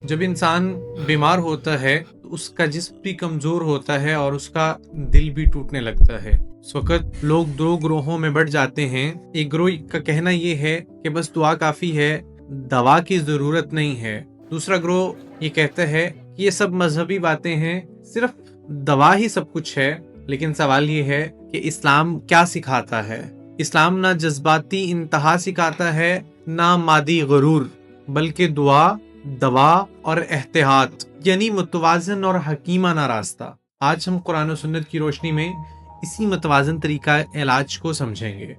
جب انسان بیمار ہوتا ہے تو اس کا جسم بھی کمزور ہوتا ہے اور اس کا دل بھی ٹوٹنے لگتا ہے۔ اس وقت لوگ دو گروہوں میں بٹ جاتے ہیں۔ ایک گروہ کا کہنا یہ ہے کہ بس دعا کافی ہے، دوا کی ضرورت نہیں ہے۔ دوسرا گروہ یہ کہتا ہے کہ یہ سب مذہبی باتیں ہیں، صرف دوا ہی سب کچھ ہے۔ لیکن سوال یہ ہے کہ اسلام کیا سکھاتا ہے؟ اسلام نہ جذباتی انتہا سکھاتا ہے، نہ مادی غرور، بلکہ دعا، دوا اور احتیاط، یعنی متوازن اور حکیمانہ راستہ۔ آج ہم قرآن و سنت کی روشنی میں اسی متوازن طریقہ علاج کو سمجھیں گے۔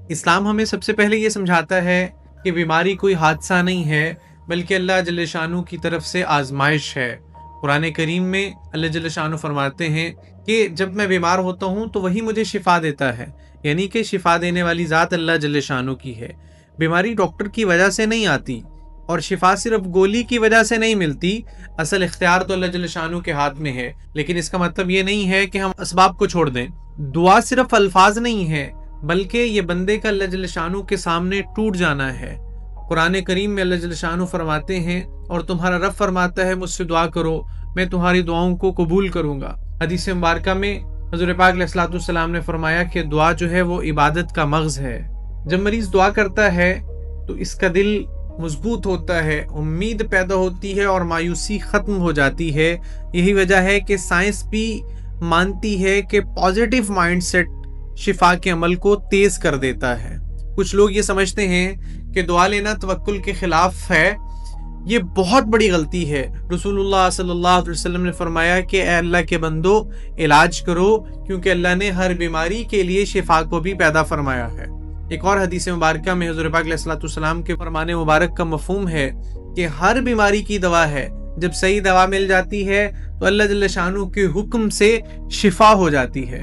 اسلام ہمیں سب سے پہلے یہ سمجھاتا ہے کہ بیماری کوئی حادثہ نہیں ہے، بلکہ اللہ جل شانہ کی طرف سے آزمائش ہے۔ قرآن کریم میں اللہ جل شانہ فرماتے ہیں کہ جب میں بیمار ہوتا ہوں تو وہی مجھے شفا دیتا ہے، یعنی کہ شفا دینے والی ذات اللہ جل شانہ کی ہے۔ بیماری ڈاکٹر کی وجہ سے نہیں آتی، اور شفا صرف گولی کی وجہ سے نہیں ملتی۔ اصل اختیار تو اللہ جل شانہ کے ہاتھ میں ہے، لیکن اس کا مطلب یہ نہیں ہے کہ ہم اسباب کو چھوڑ دیں۔ دعا صرف الفاظ نہیں ہے، بلکہ یہ بندے کا اللہ جل شانہ کے سامنے ٹوٹ جانا ہے۔ قرآن کریم میں اللہ جل شانہ فرماتے ہیں، اور تمہارا رب فرماتا ہے مجھ سے دعا کرو، میں تمہاری دعاؤں کو قبول کروں گا۔ حدیث مبارکہ میں حضور پاک علیہ الصلوۃ والسلام نے فرمایا کہ دعا جو ہے وہ عبادت کا مغز ہے۔ جب مریض دعا کرتا ہے تو اس کا دل مضبوط ہوتا ہے، امید پیدا ہوتی ہے اور مایوسی ختم ہو جاتی ہے۔ یہی وجہ ہے کہ سائنس بھی مانتی ہے کہ پازیٹیو مائنڈ سیٹ شفا کے عمل کو تیز کر دیتا ہے۔ کچھ لوگ یہ سمجھتے ہیں کہ دعا لینا توکل کے خلاف ہے۔ یہ بہت بڑی غلطی ہے۔ رسول اللہ صلی اللہ علیہ وسلم نے فرمایا کہ اے اللہ کے بندو، علاج کرو، کیونکہ اللہ نے ہر بیماری کے لیے شفا کو بھی پیدا فرمایا ہے۔ ایک اور حدیث مبارکہ میں حضور پاک علیہ الصلوۃ والسلام کے فرمان مبارک کا مفہوم ہے کہ ہر بیماری کی دوا ہے۔ جب صحیح دوا مل جاتی ہے تو اللہ جل شانہ کے حکم سے شفا ہو جاتی ہے۔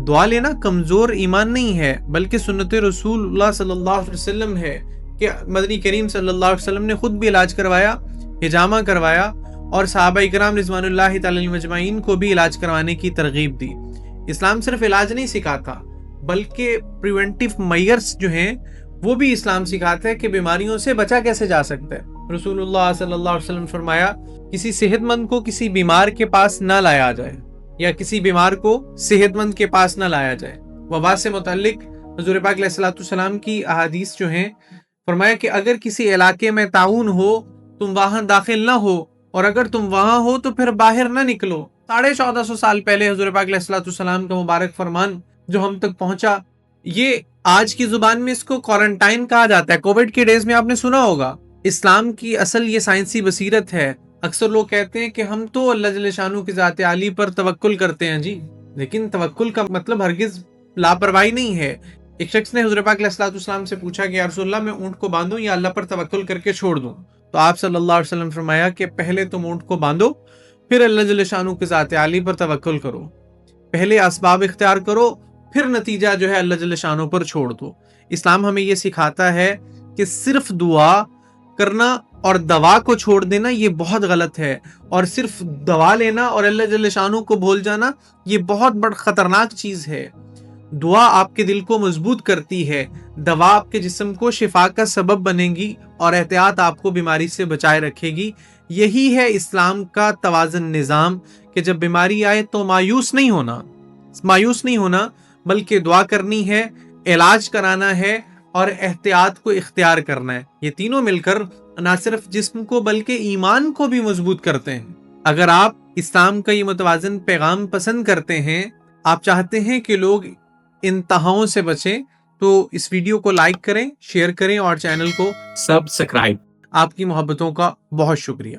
دعا لینا کمزور ایمان نہیں ہے، بلکہ سنت رسول اللہ صلی اللہ علیہ وسلم ہے کہ مدنی کریم صلی اللہ علیہ وسلم نے خود بھی علاج کروایا، حجامہ کروایا، اور صحابہ کرام رضوان اللہ تعالی علیہم اجمعین کو بھی علاج کروانے کی ترغیب دی۔ اسلام صرف علاج نہیں سکھاتا، بلکہ پریونٹیو میئرز جو ہیں وہ بھی اسلام سکھاتا ہے کہ بیماریوں سے بچا کیسے جا سکتا ہے۔ رسول اللہ صلی اللہ علیہ وسلم فرمایا، کسی صحت مند کو کسی بیمار کے پاس نہ لایا جائے، یا کسی بیمار کو صحت مند کے پاس نہ لایا جائے۔ وبا سے متعلق حضور پاک علیہ الصلوۃ والسلام کی احادیث جو ہیں، فرمایا کہ اگر کسی علاقے میں طاعون ہو تم وہاں داخل نہ ہو، اور اگر تم وہاں ہو تو پھر باہر نہ نکلو۔ 1450 سال پہلے حضور پاک علیہ الصلوۃ والسلام کا مبارک فرمان جو ہم تک پہنچا، یہ آج کی زبان میں اس کو کوارنٹائن کہا جاتا ہے۔ کووڈ کے ڈیز میں آپ نے سنا ہوگا۔ اسلام کی اصل یہ سائنسی بصیرت ہے۔ اکثر لوگ کہتے ہیں کہ ہم تو اللہ جل شانہ کی ذات عالی پر توکل کرتے ہیں جی، لیکن توکل کا مطلب ہرگز لاپرواہی نہیں ہے۔ ایک شخص نے حضور پاک علیہ الصلوۃ والسلام سے پوچھا کہ یا رسول اللہ، میں اونٹ کو باندھوں یا اللہ پر توکل کر کے چھوڑ دوں؟ تو آپ صلی اللہ علیہ وسلم فرمایا کہ پہلے تم اونٹ کو باندھو، پھر اللہ جل شانہ کی ذات عالی پر توکل کرو۔ پہلے اسباب اختیار کرو، پھر نتیجہ جو ہے اللہ جل شانہ پر چھوڑ دو۔ اسلام ہمیں یہ سکھاتا ہے کہ صرف دعا کرنا اور دوا کو چھوڑ دینا یہ بہت غلط ہے، اور صرف دوا لینا اور اللہ جل شانہ کو بھول جانا یہ بہت بڑا خطرناک چیز ہے۔ دعا آپ کے دل کو مضبوط کرتی ہے، دوا آپ کے جسم کو شفا کا سبب بنے گی، اور احتیاط آپ کو بیماری سے بچائے رکھے گی۔ یہی ہے اسلام کا توازن نظام، کہ جب بیماری آئے تو مایوس نہیں ہونا، بلکہ دعا کرنی ہے، علاج کرانا ہے، اور احتیاط کو اختیار کرنا ہے۔ یہ تینوں مل کر نہ صرف جسم کو بلکہ ایمان کو بھی مضبوط کرتے ہیں۔ اگر آپ اسلام کا یہ متوازن پیغام پسند کرتے ہیں، آپ چاہتے ہیں کہ لوگ انتہاؤں سے بچیں، تو اس ویڈیو کو لائک کریں، شیئر کریں، اور چینل کو سبسکرائب۔ آپ کی محبتوں کا بہت شکریہ۔